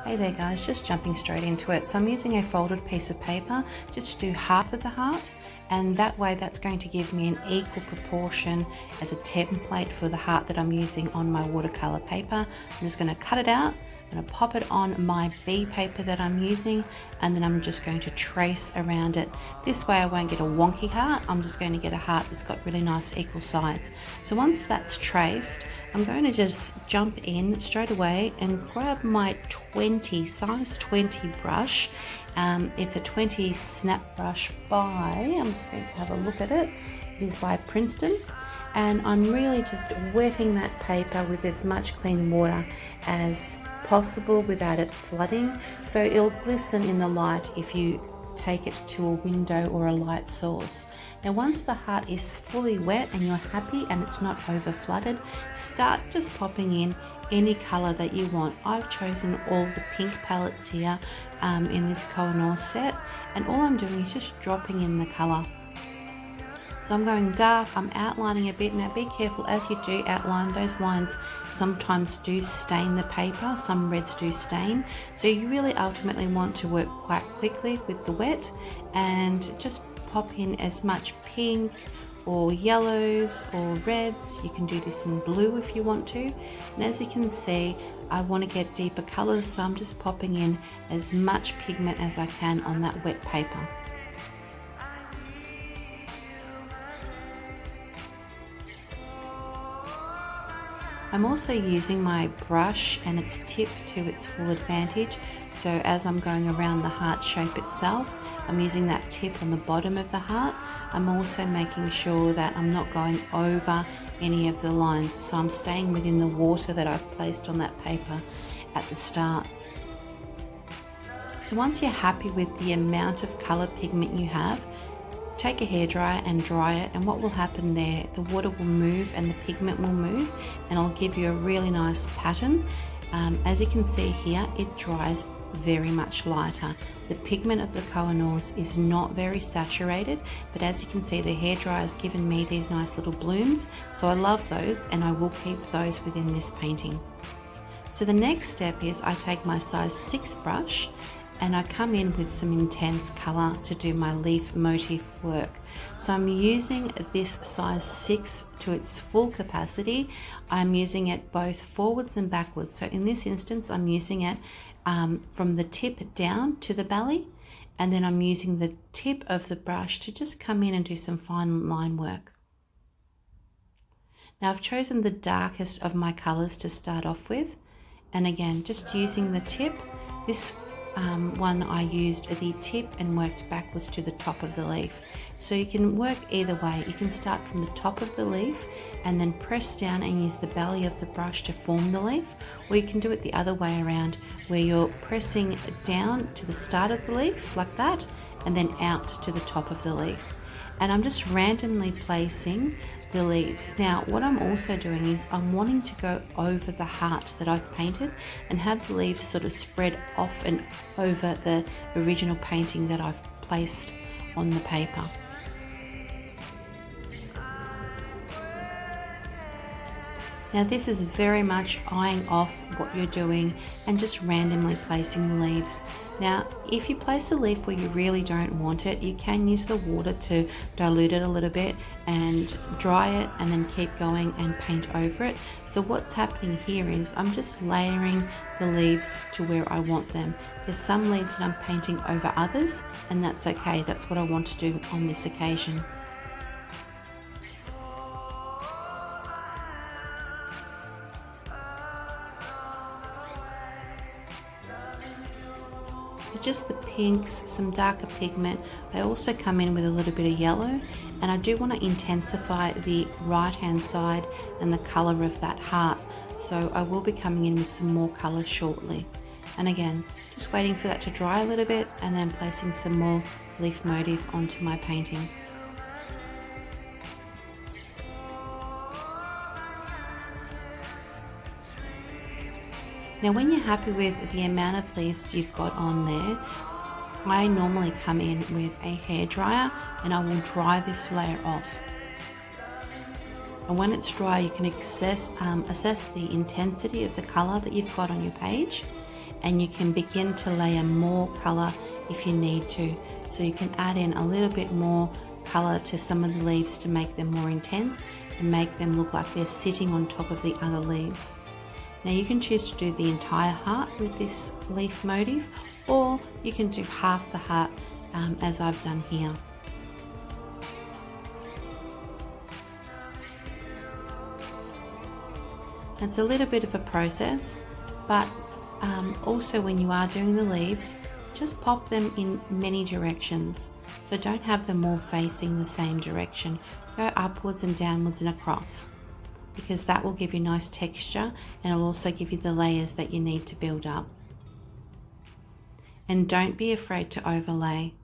Hey there guys, just jumping straight into it. So I'm using a folded piece of paper just to do half of the heart, and that way that's going to give me an equal proportion as a template for the heart that I'm using on my watercolor paper. I'm just going to cut it out, I'm going to pop it on my B paper that I'm using, and then I'm just going to trace around it. This way I won't get a wonky heart, I'm just going to get a heart that's got really nice equal sides. So once that's traced, I'm going to just jump in straight away and grab my size 20 brush. It's a 20 snap brush I'm just going to have a look at it. It is by Princeton. And I'm really just wetting that paper with as much clean water as possible without it flooding. So it'll glisten in the light if you take it to a window or a light source. Now once the heart is fully wet and you're happy and it's not over flooded, start just popping in any color that you want. I've chosen all the pink palettes here in this Koh-i-noor set, and all I'm doing is just dropping in the color. So I'm going dark, I'm outlining a bit. Now be careful as you do outline, those lines sometimes do stain the paper, some reds do stain. So you really ultimately want to work quite quickly with the wet and just pop in as much pink or yellows or reds. You can do this in blue if you want to. And as you can see, I want to get deeper colors, so I'm just popping in as much pigment as I can on that wet paper. I'm also using my brush and its tip to its full advantage. So as I'm going around the heart shape itself, I'm using that tip on the bottom of the heart. I'm also making sure that I'm not going over any of the lines. So I'm staying within the water that I've placed on that paper at the start. So once you're happy with the amount of color pigment you have, take a hairdryer and dry it, and what will happen there, the water will move and the pigment will move, and it'll give you a really nice pattern. As you can see here, it dries very much lighter. The pigment of the Koh-i-noors is not very saturated, but as you can see, the hairdryer has given me these nice little blooms, so I love those and I will keep those within this painting. So the next step is I take my size 6 brush and I come in with some intense color to do my leaf motif work. So I'm using this size 6 to its full capacity. I'm using it both forwards and backwards. So in this instance, I'm using it from the tip down to the belly, and then I'm using the tip of the brush to just come in and do some fine line work. Now I've chosen the darkest of my colors to start off with, and again, just using the tip. This one I used the tip and worked backwards to the top of the leaf. So you can work either way. You can start from the top of the leaf and then press down and use the belly of the brush to form the leaf, or you can do it the other way around, where you're pressing down to the start of the leaf like that and then out to the top of the leaf. And I'm just randomly placing the leaves. Now what I'm also doing is I'm wanting to go over the heart that I've painted and have the leaves sort of spread off and over the original painting that I've placed on the paper. Now this is very much eyeing off what you're doing and just randomly placing the leaves. Now if you place a leaf where you really don't want it, you can use the water to dilute it a little bit and dry it and then keep going and paint over it. So what's happening here is I'm just layering the leaves to where I want them. There's some leaves that I'm painting over others, and that's okay. That's what I want to do on this occasion. Just the pinks, some darker pigment. I also come in with a little bit of yellow, and I do want to intensify the right hand side and the color of that heart, so I will be coming in with some more color shortly. And again, just waiting for that to dry a little bit and then placing some more leaf motif onto my painting. Now when you're happy with the amount of leaves you've got on there, I normally come in with a hairdryer and I will dry this layer off. And when it's dry, you can assess the intensity of the color that you've got on your page. and you can begin to layer more colour if you need to. So you can add in a little bit more colour to some of the leaves to make them more intense and make them look like they're sitting on top of the other leaves. Now you can choose to do the entire heart with this leaf motif, or you can do half the heart as I've done here. It's a little bit of a process, but also when you are doing the leaves, just pop them in many directions. So don't have them all facing the same direction. Go upwards and downwards and across, because that will give you nice texture and it'll also give you the layers that you need to build up. And don't be afraid to overlay.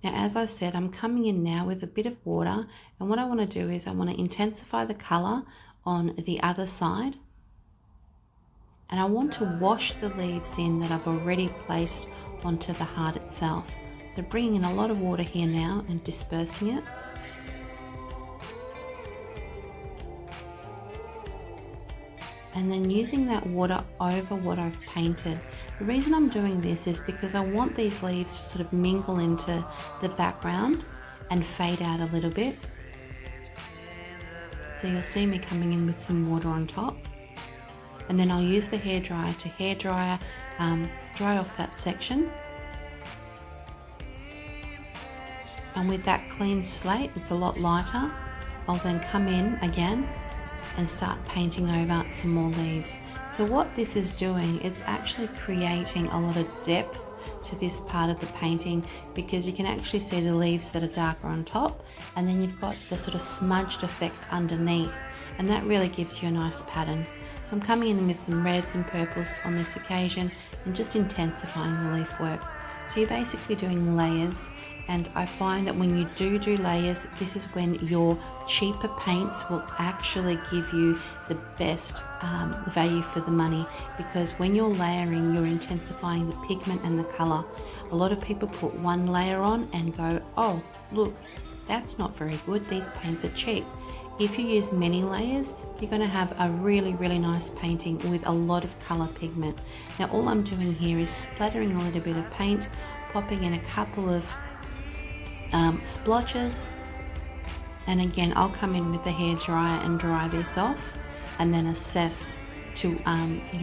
Now, as I said, I'm coming in now with a bit of water, and what I want to do is I want to intensify the colour on the other side, and I want to wash the leaves in that I've already placed onto the heart itself. So bringing in a lot of water here now and dispersing it. And then using that water over what I've painted. The reason I'm doing this is because I want these leaves to sort of mingle into the background and fade out a little bit. So you'll see me coming in with some water on top. And then I'll use the hairdryer to dry off that section. And with that clean slate, it's a lot lighter. I'll then come in again and start painting over some more leaves. So what this is doing, it's actually creating a lot of depth to this part of the painting, because you can actually see the leaves that are darker on top, and then you've got the sort of smudged effect underneath, and that really gives you a nice pattern. So I'm coming in with some reds and purples on this occasion and just intensifying the leaf work. So you're basically doing layers, and I find that when you do layers, this is when your cheaper paints will actually give you the best value for the money, because when you're layering, you're intensifying the pigment and the colour. A lot of people put one layer on and go, oh look, that's not very good, these paints are cheap. If you use many layers, you're going to have a really nice painting with a lot of colour pigment. Now all I'm doing here is splattering a little bit of paint, popping in a couple of splotches, and again I'll come in with the hairdryer and dry this off, and then assess to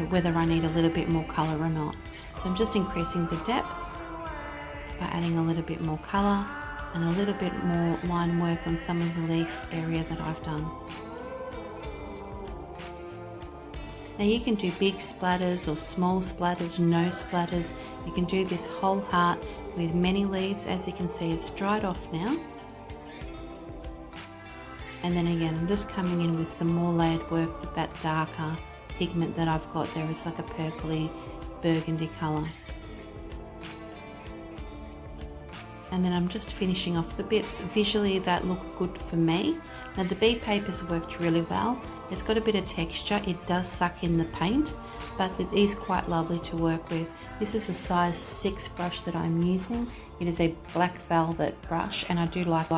whether I need a little bit more colour or not. So I'm just increasing the depth by adding a little bit more colour and a little bit more line work on some of the leaf area that I've done. Now you can do big splatters or small splatters, no splatters. You can do this whole heart with many leaves. As you can see, it's dried off now. And then again, I'm just coming in with some more layered work with that darker pigment that I've got there. It's like a purpley burgundy colour. And then I'm just finishing off the bits visually that look good for me. Now the bee paper's worked really well. It's got a bit of texture, it does suck in the paint, but it is quite lovely to work with. This is a size 6 brush that I'm using. It is a black velvet brush, and I do like